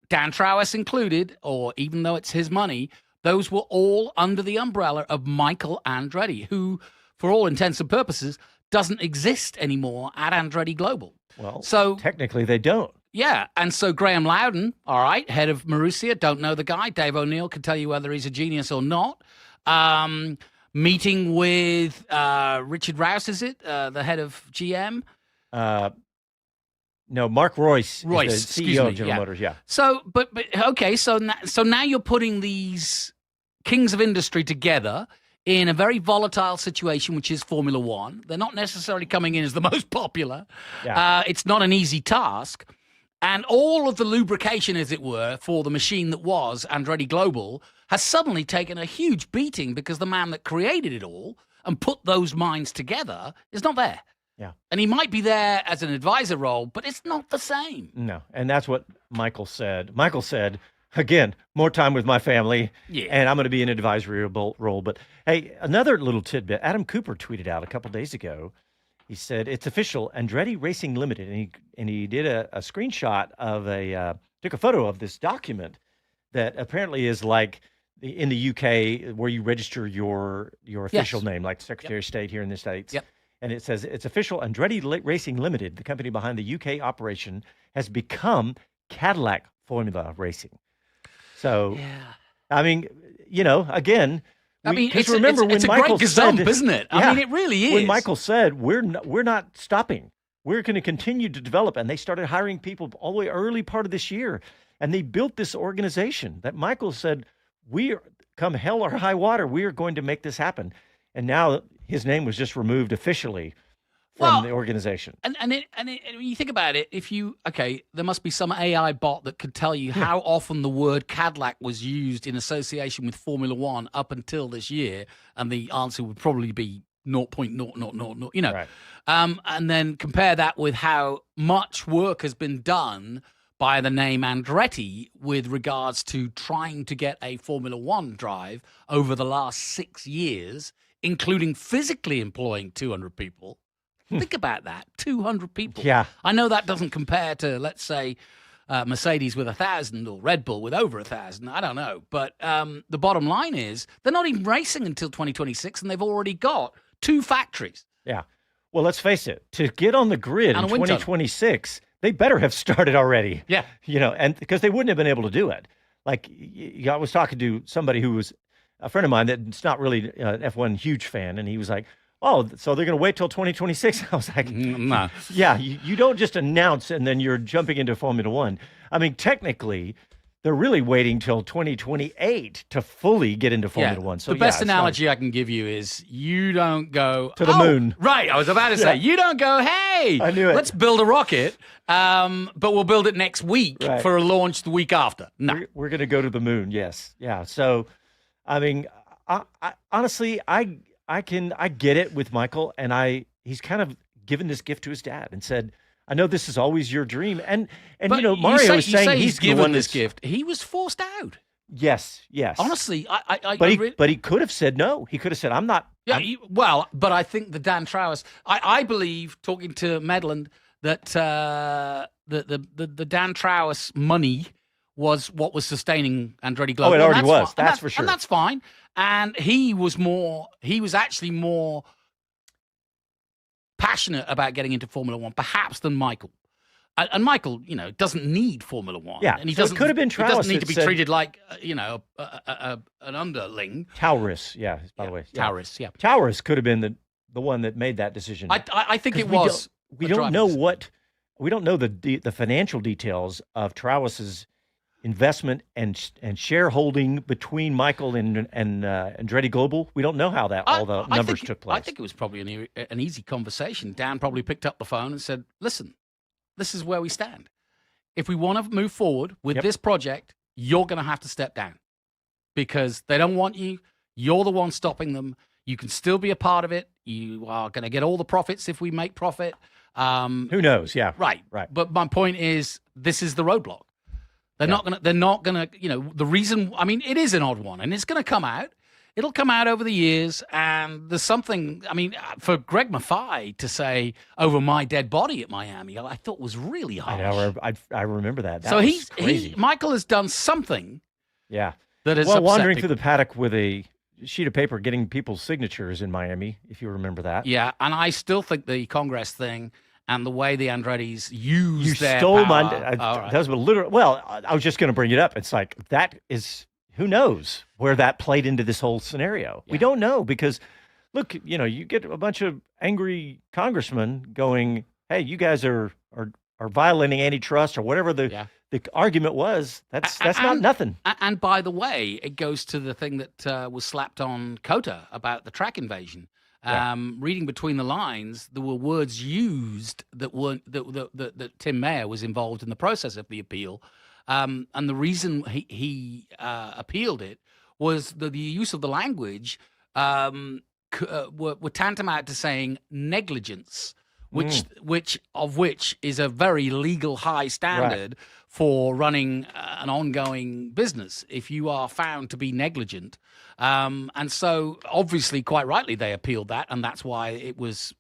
S2: Dan Trowis included, or even though it's his money, those were all under the umbrella of Michael Andretti, who, for all intents and purposes, doesn't exist anymore at Andretti Global.
S1: Well,
S2: so
S1: technically they don't.
S2: Yeah, and so Graham Loudon, all right, head of Marussia, don't know the guy. Dave O'Neill can tell you whether he's a genius or not. Meeting with Richard Rouse, is it? The head of GM?
S1: No, Mark Royce is the
S2: excuse
S1: CEO
S2: me,
S1: of General Motors,
S2: So, but okay, so now you're putting these kings of industry together in a very volatile situation, which is Formula One. They're not necessarily coming in as the most popular. It's not an easy task. And all of the lubrication, as it were, for the machine that was Andretti Global has suddenly taken a huge beating because the man that created it all and put those minds together is not there.
S1: Yeah.
S2: And he might be there as an advisor role, but it's not the same.
S1: No. And that's what Michael said. Michael said, again, more time with my family, and I'm going to be in an advisory role. But, hey, another little tidbit. Adam Cooper tweeted out a couple days ago. He said, it's official, Andretti Racing Limited. And he did a screenshot of took a photo of this document that apparently is like in the UK where you register your official name, like Secretary of State here in the States.
S2: Yep.
S1: And it says, it's official, Andretti Racing Limited, the company behind the UK operation, has become Cadillac Formula Racing. So, I mean, again,
S2: it's
S1: remember when
S2: a
S1: Michael
S2: great
S1: said,
S2: gazump, isn't it? I mean, it really is.
S1: When Michael said, we're not stopping. We're going to continue to develop. And they started hiring people all the way early part of this year. And they built this organization that Michael said, come hell or high water, we are going to make this happen. And now his name was just removed officially from the organization. And
S2: when you think about it, there must be some AI bot that could tell you how often the word Cadillac was used in association with Formula One up until this year, and the answer would probably be 0.0000,
S1: Right.
S2: And then compare that with how much work has been done by the name Andretti with regards to trying to get a Formula One drive over the last 6 years, including physically employing 200 people. Think about that, 200 people.
S1: Yeah.
S2: I know that doesn't compare to, let's say, Mercedes with 1,000 or Red Bull with over 1,000. I don't know. But the bottom line is they're not even racing until 2026, and they've already got 2 factories.
S1: Yeah. Well, let's face it, to get on the grid in 2026, they better have started already.
S2: Yeah.
S1: And because they wouldn't have been able to do it. Like, I was talking to somebody who was a friend of mine that's not really an F1 huge fan, and he was like, oh, so they're going to wait till 2026? I was like,
S2: no.
S1: Yeah, you don't just announce and then you're jumping into Formula One. I mean, technically, they're really waiting till 2028 to fully get into Formula One. So
S2: the best analogy I can give you is you don't go
S1: to the moon.
S2: Right, I was about to say, you don't go, hey,
S1: I knew it.
S2: Let's build a rocket, but we'll build it next week for a launch the week after. No.
S1: We're going to go to the moon, yes. Yeah, so, I mean, I honestly, I get it with Michael, and he's kind of given this gift to his dad and said, I know this is always your dream. And Mario is saying he's
S2: given this gift. He was forced out.
S1: Yes.
S2: Honestly,
S1: but he could have said no. He could have said, I'm not.
S2: Yeah, but I think the Dan Trowis, I believe, talking to Medland, that the Dan Trowis money was what was sustaining Andretti Global.
S1: Oh, it already was. That's for sure.
S2: And that's fine. And he was actually more passionate about getting into Formula One, perhaps, than Michael. And Michael, doesn't need Formula One.
S1: Yeah,
S2: and he
S1: so it could have been Trowis.
S2: He doesn't need to be treated like, an underling.
S1: Towris, by the way.
S2: Towris, yeah.
S1: Towris could have been the one that made that decision.
S2: I think it was.
S1: We don't know the financial details of Trowis's investment and shareholding between Michael and Andretti Global? We don't know how all the numbers took place.
S2: I think it was probably an easy conversation. Dan probably picked up the phone and said, "Listen, this is where we stand. If we want to move forward with this project, you're going to have to step down because they don't want you. You're the one stopping them. You can still be a part of it. You are going to get all the profits if we make profit."
S1: Who knows? Yeah.
S2: Right. But my point is, this is the roadblock. They're not gonna, the reason, I mean, it is an odd one and it's going to come out. It'll come out over the years. And there's something, I mean, for Greg Maffei to say over my dead body at Miami, I thought was really harsh.
S1: I remember that.
S2: So Michael has done something.
S1: Yeah.
S2: That is
S1: wandering through the paddock with a sheet of paper, getting people's signatures in Miami, if you remember that.
S2: Yeah. And I still think the Congress thing and the way the Andrettis use their
S1: stole
S2: power.
S1: That was literally. Well, I was just going to bring it up. It's like that is, who knows where that played into this whole scenario. Yeah. We don't know because, look, you get a bunch of angry congressmen going, "Hey, you guys are violating antitrust or whatever the argument was." That's not nothing.
S2: And by the way, it goes to the thing that was slapped on Cota about the track invasion. Reading between the lines, there were words used that weren't that Tim Mayer was involved in the process of the appeal, and the reason he appealed it was that the use of the language were tantamount to saying negligence, which is a very legal high standard for running an ongoing business if you are found to be negligent. And so obviously, quite rightly, they appealed that, and that's why it was,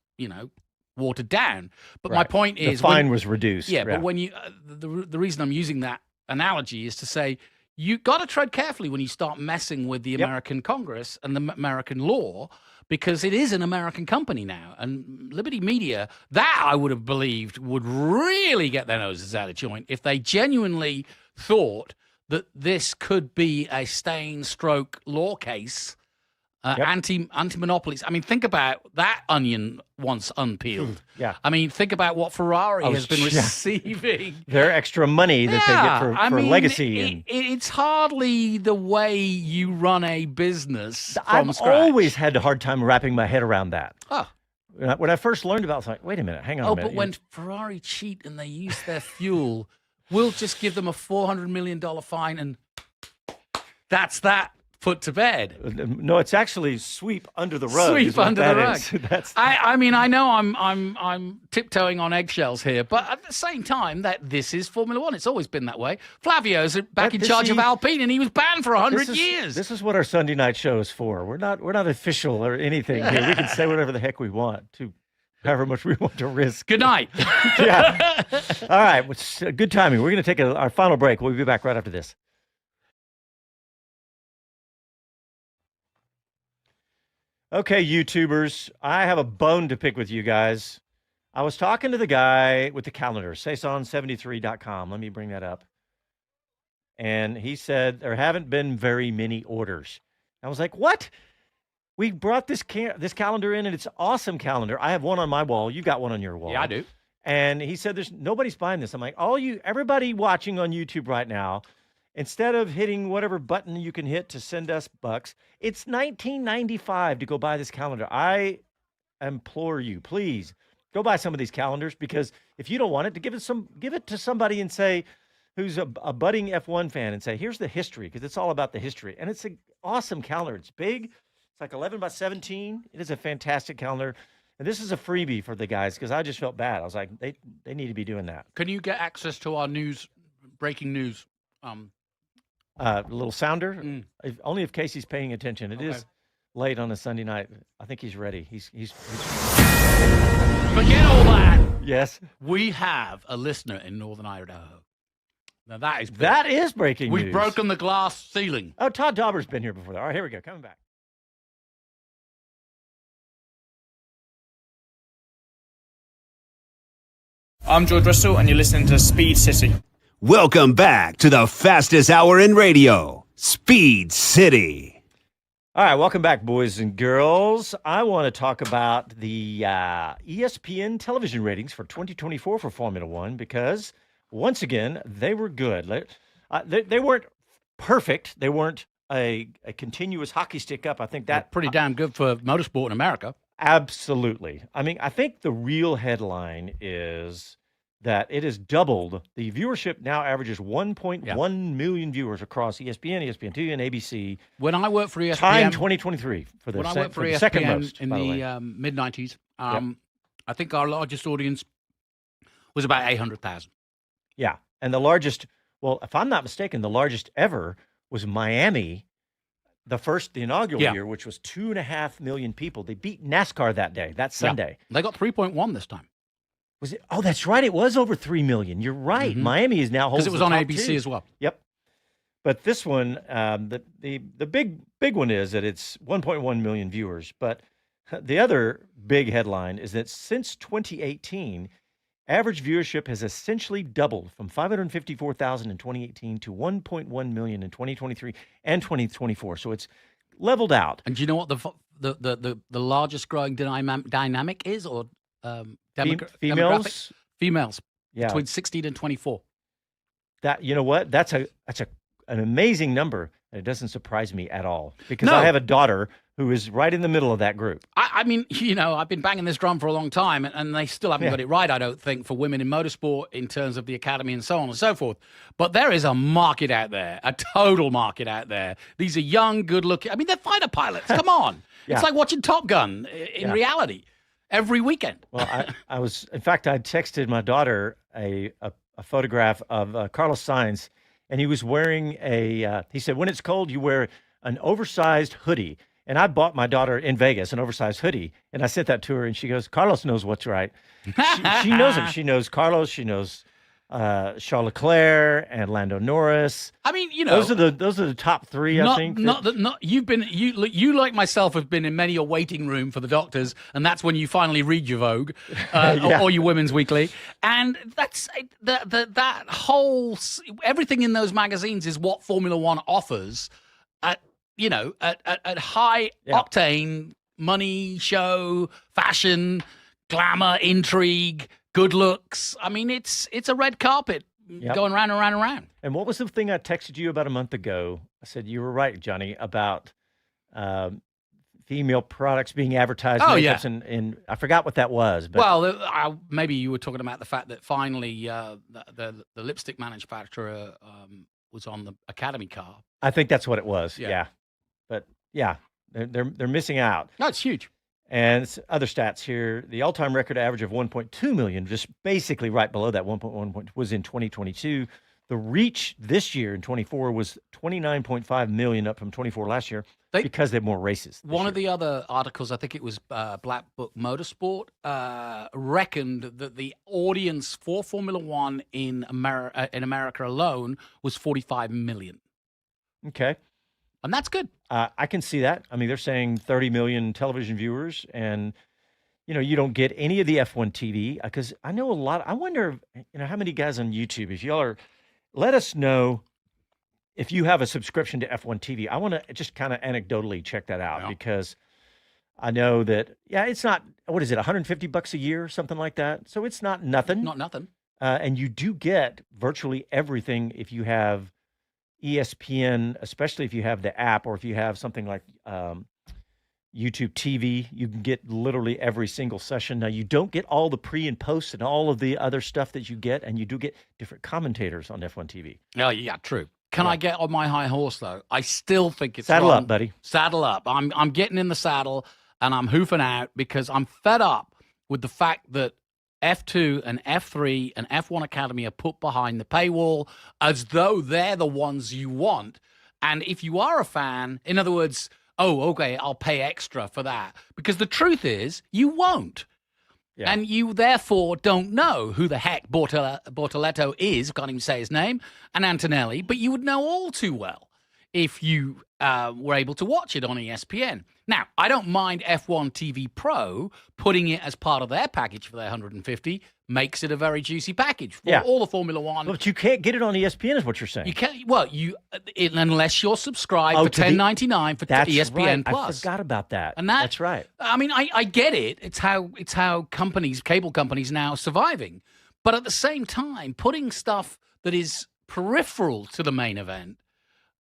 S2: watered down. But my point is,
S1: the fine was reduced.
S2: Yeah, but when you, the reason I'm using that analogy is to say you got to tread carefully when you start messing with the American Congress and the American law, because it is an American company now. And Liberty Media, that I would have believed would really get their noses out of joint if they genuinely thought that this could be a stain-stroke law case, anti-monopolies. I mean, think about that onion once unpeeled.
S1: Yeah.
S2: I mean, think about what Ferrari has been receiving.
S1: Their extra money that they get for legacy.
S2: It's hardly the way you run a business from
S1: I've
S2: scratch.
S1: always had a hard time wrapping my head around that.
S2: Oh.
S1: When I first learned about it, I was like, wait a minute, hang on a minute.
S2: But when Ferrari cheat and they use their fuel, we'll just give them a $400 million fine and that's that put to bed.
S1: No, it's actually sweep under the rug.
S2: Sweep under the rug.
S1: That's...
S2: I mean, I know I'm tiptoeing on eggshells here, but at the same time, that this is Formula One. It's always been that way. Flavio's back in charge of Alpine, and he was banned for 100 years.
S1: This is what our Sunday night show is for. We're not official or anything here. We can say whatever the heck we want to. However much we want to risk.
S2: Good night.
S1: Yeah. All right. It's good timing. We're going to take our final break. We'll be back right after this. Okay, YouTubers, I have a bone to pick with you guys. I was talking to the guy with the calendar, Saison73.com. Let me bring that up. And he said there haven't been very many orders. I was like, what? We brought this calendar in, and it's an awesome calendar. I have one on my wall. You got one on your wall.
S2: Yeah, I do.
S1: And he said, nobody's buying this. I'm like, everybody watching on YouTube right now, instead of hitting whatever button you can hit to send us bucks, it's $19.95 to go buy this calendar. I implore you, please go buy some of these calendars, because if you don't want it, to give it to somebody and say, who's a budding F1 fan, and say, here's the history, because it's all about the history. And it's an awesome calendar. It's big. It's like 11 by 17. It is a fantastic calendar. And this is a freebie for the guys, because I just felt bad. I was like, they need to be doing that.
S2: Can you get access to our breaking news?
S1: Little sounder? Only if Casey's paying attention. It is late on a Sunday night. I think he's ready. He's
S2: Forget all that.
S1: Yes.
S2: We have a listener in Northern Idaho. Now that is
S1: breaking news.
S2: We've broken the glass ceiling.
S1: Oh, Todd Dauber's been here before. All right, here we go. Coming back.
S3: I'm George Russell, and you're listening to Speed City.
S4: Welcome back to the fastest hour in radio, Speed City.
S1: All right, welcome back, boys and girls. I want to talk about the ESPN television ratings for 2024 for Formula One, because once again, they were good. They weren't perfect. They weren't a continuous hockey stick up. I think that
S2: Pretty damn good for motorsport in America.
S1: absolutely. I mean, I think the real headline is that it has doubled. The viewership now averages 1.1 million viewers across ESPN, ESPN2, and ABC.
S2: When I worked for ESPN,
S1: Time 2023 for the,
S2: when I worked for ESPN
S1: second most
S2: in
S1: by the way.
S2: the mid-90s, I think our largest audience was about 800,000.
S1: Yeah, and the largest. Well, if I'm not mistaken, the largest ever was Miami, the inaugural year, which was 2.5 million people. They beat NASCAR that day, that Sunday.
S2: They got 3.1 this time.
S1: Was it? Oh, that's right. It was over 3 million. You're right. Miami is now holding
S2: Because it was on ABC as well.
S1: Yep. But this one, the big one is that it's 1.1 million viewers. But the other big headline is that since 2018, average viewership has essentially doubled from 554,000 in 2018 to 1.1 million in 2023 and 2024. So it's leveled out.
S2: And do you know what the largest growing dynamic is, or
S1: Females?
S2: demographic? Females.
S1: Yeah.
S2: Between 16 and 24.
S1: That, you know what? That's an amazing number. And it doesn't surprise me at all because
S2: No.
S1: I have a daughter who is right in the middle of that group.
S2: I mean, I've been banging this drum for a long time, and they still haven't got it right, I don't think, for women in motorsport in terms of the academy and so on and so forth. But there is a market out there, a total market out there. These are young, good-looking. I mean, they're fighter pilots. Come on.
S1: Yeah.
S2: It's like watching Top Gun in reality every weekend.
S1: Well, I was, in fact, I texted my daughter a photograph of Carlos Sainz, and he was wearing he said, when it's cold, you wear an oversized hoodie. And I bought my daughter in Vegas an oversized hoodie, and I sent that to her, and she goes, Carlos knows what's right. She knows him. She knows Carlos. She knows Charles Leclerc and Lando Norris.
S2: I mean,
S1: those are the top three, I think.
S2: You like myself have been in many a waiting room for the doctors, and that's when you finally read your Vogue or your Women's Weekly, and that's that whole everything in those magazines is what Formula One offers at high octane money, show, fashion, glamour, intrigue, good looks. I mean, it's a red carpet going round and round and round.
S1: And what was the thing I texted you about a month ago? I said, you were right, Johnny, about female products being advertised.
S2: Oh,
S1: makeups, and I forgot what that was. But
S2: well, maybe you were talking about the fact that finally the lipstick manufacturer was on the Academy car.
S1: I think that's what it was.
S2: Yeah.
S1: Yeah. But yeah, they're missing out.
S2: No, it's huge.
S1: And other stats here, the all-time record average of 1.2 million, just basically right below that 1.1 was in 2022. The reach this year in 24 was 29.5 million, up from 24 last year, because they have more races.
S2: One of the other articles, I think it was Black Book Motorsport, reckoned that the audience for Formula One in America alone was 45 million.
S1: Okay.
S2: And that's good.
S1: I can see that. I mean, they're saying 30 million television viewers, and you don't get any of the F1 TV because I know a lot. I wonder, how many guys on YouTube. If y'all are, let us know if you have a subscription to F1 TV. I want to just kind of anecdotally check that out because I know that it's not. What is it? $150 a year, something like that. So it's not nothing.
S2: Not nothing.
S1: And you do get virtually everything if you have ESPN, especially if you have the app or if you have something like YouTube TV. You can get literally every single session. Now, you don't get all the pre and post and all of the other stuff that you get, and you do get different commentators on F1 TV.
S2: Oh, yeah, true. Can I get on my high horse, though? I still think it's
S1: Saddle
S2: wrong.
S1: up, buddy.
S2: Saddle up. I'm getting in the saddle, and I'm hoofing out because I'm fed up with the fact that F2 and F3 and F1 Academy are put behind the paywall as though they're the ones you want. And if you are a fan, in other words, okay, I'll pay extra for that. Because the truth is, you won't. Yeah. And you therefore don't know who the heck Bortoleto is, can't even say his name, and Antonelli, but you would know all too well if you were able to watch it on ESPN. Now, I don't mind F1 TV Pro putting it as part of their package for their $150, makes it a very juicy package for all the Formula One.
S1: But you can't get it on ESPN, is what you're saying.
S2: You can't. Well, unless you're subscribed for $10.99 for ESPN
S1: right.
S2: Plus.
S1: I forgot about that.
S2: And
S1: that's right.
S2: I mean, I get it. It's how companies, cable companies, now surviving. But at the same time, putting stuff that is peripheral to the main event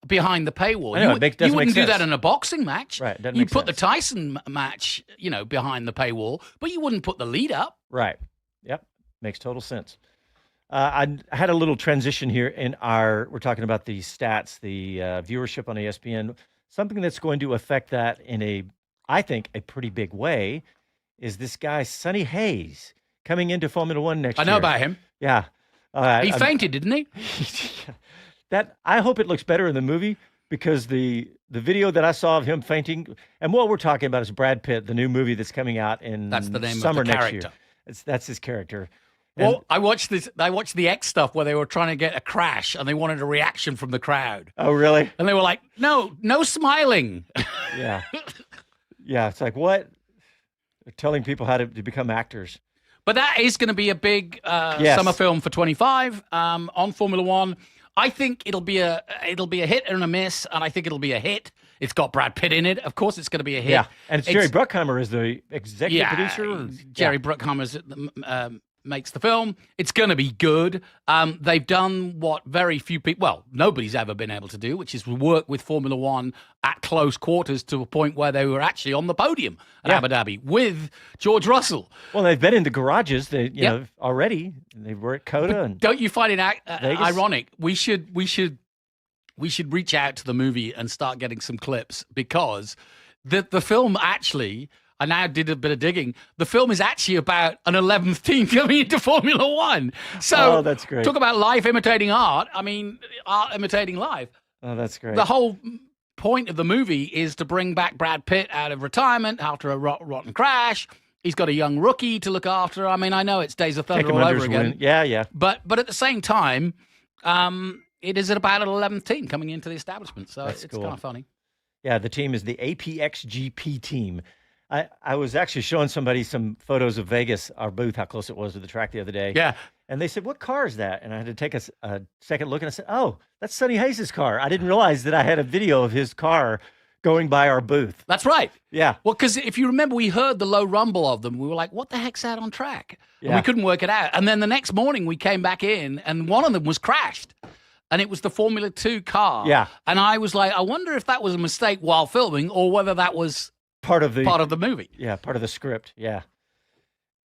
S2: behind the paywall.
S1: I know,
S2: You
S1: doesn't
S2: wouldn't
S1: make
S2: do that
S1: sense.
S2: in a boxing match.
S1: Right, doesn't
S2: You
S1: make
S2: put the
S1: sense.
S2: Tyson match, behind the paywall, but you wouldn't put the lead up.
S1: Right. Yep. Makes total sense. I had a little transition here we're talking about the stats, the viewership on ESPN. Something that's going to affect that in I think, a pretty big way is this guy, Sonny Hayes, coming into Formula One next year.
S2: I know about him.
S1: Yeah.
S2: He fainted, didn't he?
S1: I hope it looks better in the movie because the video that I saw of him fainting, and what we're talking about is Brad Pitt, the new movie that's coming out in
S2: That's the name
S1: summer
S2: of the
S1: next
S2: character.
S1: year. That's his character.
S2: Well, I watched the X stuff where they were trying to get a crash and they wanted a reaction from the crowd.
S1: Oh, really?
S2: And they were like, no smiling.
S1: Yeah. Yeah. It's like, what? They're telling people how to become actors.
S2: But that is going to be a big summer film for 25 on Formula One. I think it'll be a hit and a miss, and I think it'll be a hit. It's got Brad Pitt in it. Of course, it's going to be a hit.
S1: Yeah, and Jerry Bruckheimer is the executive producer.
S2: Jerry Bruckheimer makes the film. It's going to be good. They've done what very few people, well, nobody's ever been able to do, which is work with Formula One at close quarters to a point where they were actually on the podium at Abu Dhabi with George Russell.
S1: Well, they've been in the garages. They, know, already. They were at COTA. And
S2: don't you find it ironic? We should reach out to the movie and start getting some clips because the film actually. I now did a bit of digging. The film is actually about an 11th team coming into Formula One. So
S1: that's great.
S2: Talk about life imitating art. I mean, art imitating life.
S1: Oh, that's great.
S2: The whole point of the movie is to bring back Brad Pitt out of retirement after a rotten crash. He's got a young rookie to look after. I mean, I know it's Days of Thunder all over again.
S1: Win. Yeah.
S2: But at the same time, it is about an 11th team coming into the establishment. So it's
S1: cool.
S2: kind of funny.
S1: Yeah, the team is the APXGP team. I was actually showing somebody some photos of Vegas, our booth, how close it was to the track the other day.
S2: Yeah.
S1: And they said, what car is that? And I had to take a second look, and I said, oh, that's Sonny Hayes' car. I didn't realize that I had a video of his car going by our booth.
S2: That's right.
S1: Yeah.
S2: Well, because if you remember, we heard the low rumble of them. We were like, what the heck's that on track?
S1: Yeah.
S2: And we couldn't work it out. And then the next morning we came back in, and one of them was crashed. And it was the Formula 2 car.
S1: Yeah.
S2: And I was like, I wonder if that was a mistake while filming or whether that was
S1: part of the
S2: movie.
S1: Yeah, part of the script. Yeah.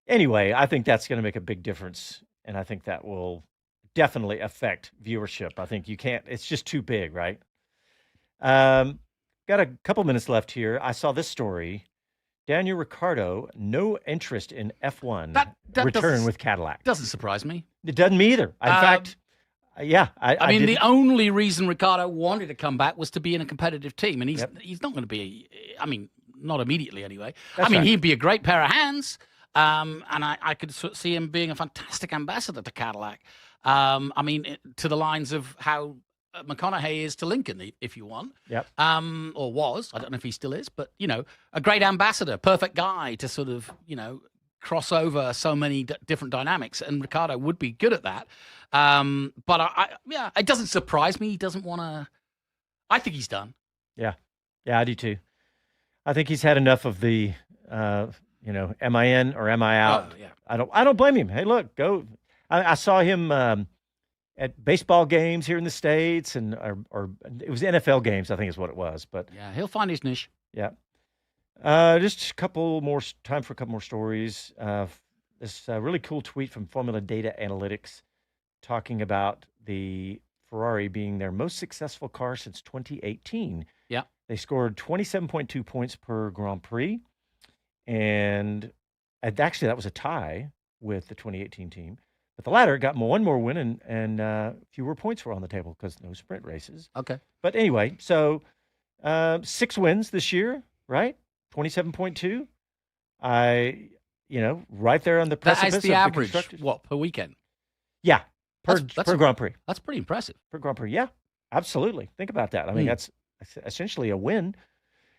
S1: Anyway, I think that's going to make a big difference, and I think that will definitely affect viewership. I think it's just too big, right? Got a couple minutes left here. I saw this story. Daniel Ricciardo, no interest in F1
S2: that
S1: return with Cadillac.
S2: Doesn't surprise me.
S1: It doesn't me either. In fact, yeah.
S2: I mean, the only reason Ricciardo wanted to come back was to be in a competitive team, and he's not going to be. I mean, not immediately anyway.
S1: That's right.
S2: He'd be a great pair of hands, and I could see him being a fantastic ambassador to Cadillac. To the lines of how McConaughey is to Lincoln, if you want.
S1: Yep.
S2: Or was. I don't know if he still is, but a great ambassador, perfect guy to sort of cross over so many different dynamics, and Ricciardo would be good at that. But it doesn't surprise me. He doesn't want to. I think he's done.
S1: Yeah, I do too. I think he's had enough of the, am I in or am I out?
S2: Oh, yeah.
S1: I don't blame him. Hey, look, go. I saw him at baseball games here in the States, and or it was NFL games, I think is what it was. But
S2: yeah, he'll find his niche.
S1: Yeah. Just a couple more time for a couple more stories. This really cool tweet from Formula Data Analytics talking about the Ferrari being their most successful car since 2018.
S2: Yeah.
S1: They scored 27.2 points per Grand Prix. And actually, that was a tie with the 2018 team. But the latter got one more win, and fewer points were on the table because no sprint races.
S2: Okay.
S1: But anyway, so 6 wins this year, right? 27.2. Right there on the precipice
S2: That's the
S1: of
S2: average,
S1: constructors.
S2: what, per weekend?
S1: Yeah, per Grand Prix.
S2: That's pretty impressive.
S1: Per Grand Prix, yeah, absolutely. Think about that. I mean,
S2: Hmm.
S1: that's essentially a win.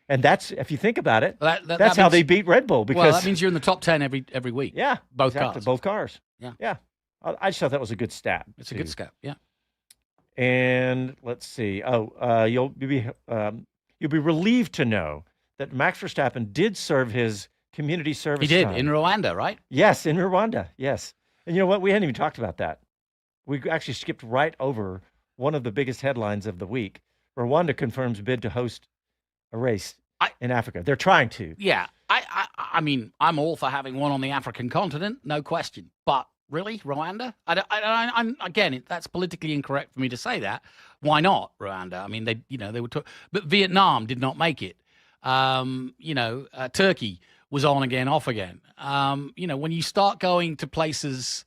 S1: And that's, if you think about it,
S2: That
S1: how
S2: means-
S1: they beat Red Bull. Because
S2: that means you're in the top 10 every week.
S1: yeah,
S2: Both
S1: exactly,
S2: cars.
S1: both cars.
S2: Yeah.
S1: I just thought that was a good stat.
S2: It's a good scout, yeah.
S1: And let's see. You'll be relieved to know that Max Verstappen did serve his community service.
S2: He did
S1: time.
S2: in Rwanda, right?
S1: Yes, in Rwanda. Yes. And you know what? We hadn't even talked about that. we actually skipped right over one of the biggest headlines of the week. Rwanda confirms bid to host a race in Africa. They're trying to.
S2: Yeah. I mean, I'm all for having one on the African continent, no question. But really, Rwanda? Again, that's politically incorrect for me to say that. Why not Rwanda? I mean, they were but Vietnam did not make it. Turkey was on again, off again. When you start going to places,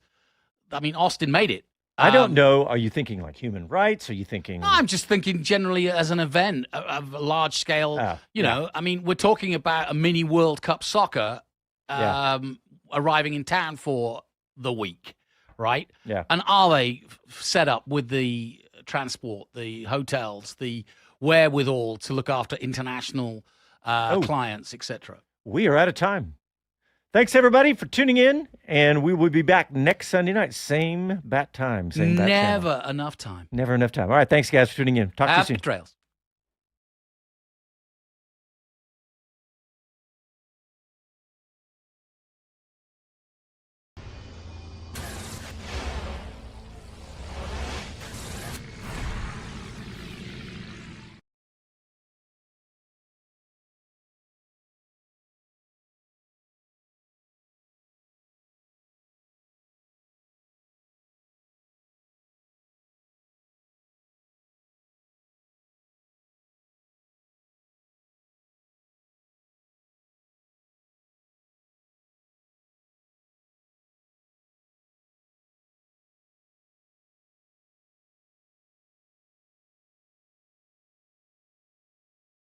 S2: I mean, Austin made it.
S1: I don't know. Are you thinking like human rights? Are you thinking?
S2: I'm just thinking generally as an event of a large scale. I mean, we're talking about a mini World Cup soccer arriving in town for the week, right?
S1: Yeah.
S2: And are they set up with the transport, the hotels, the wherewithal to look after international clients, etc.?
S1: We are out of time. Thanks, everybody, for tuning in, and we will be back next Sunday night. Same bat time. Same bat channel.
S2: Never enough time.
S1: Never enough time. All right, thanks, guys, for tuning in. Talk to you soon.
S2: Trails.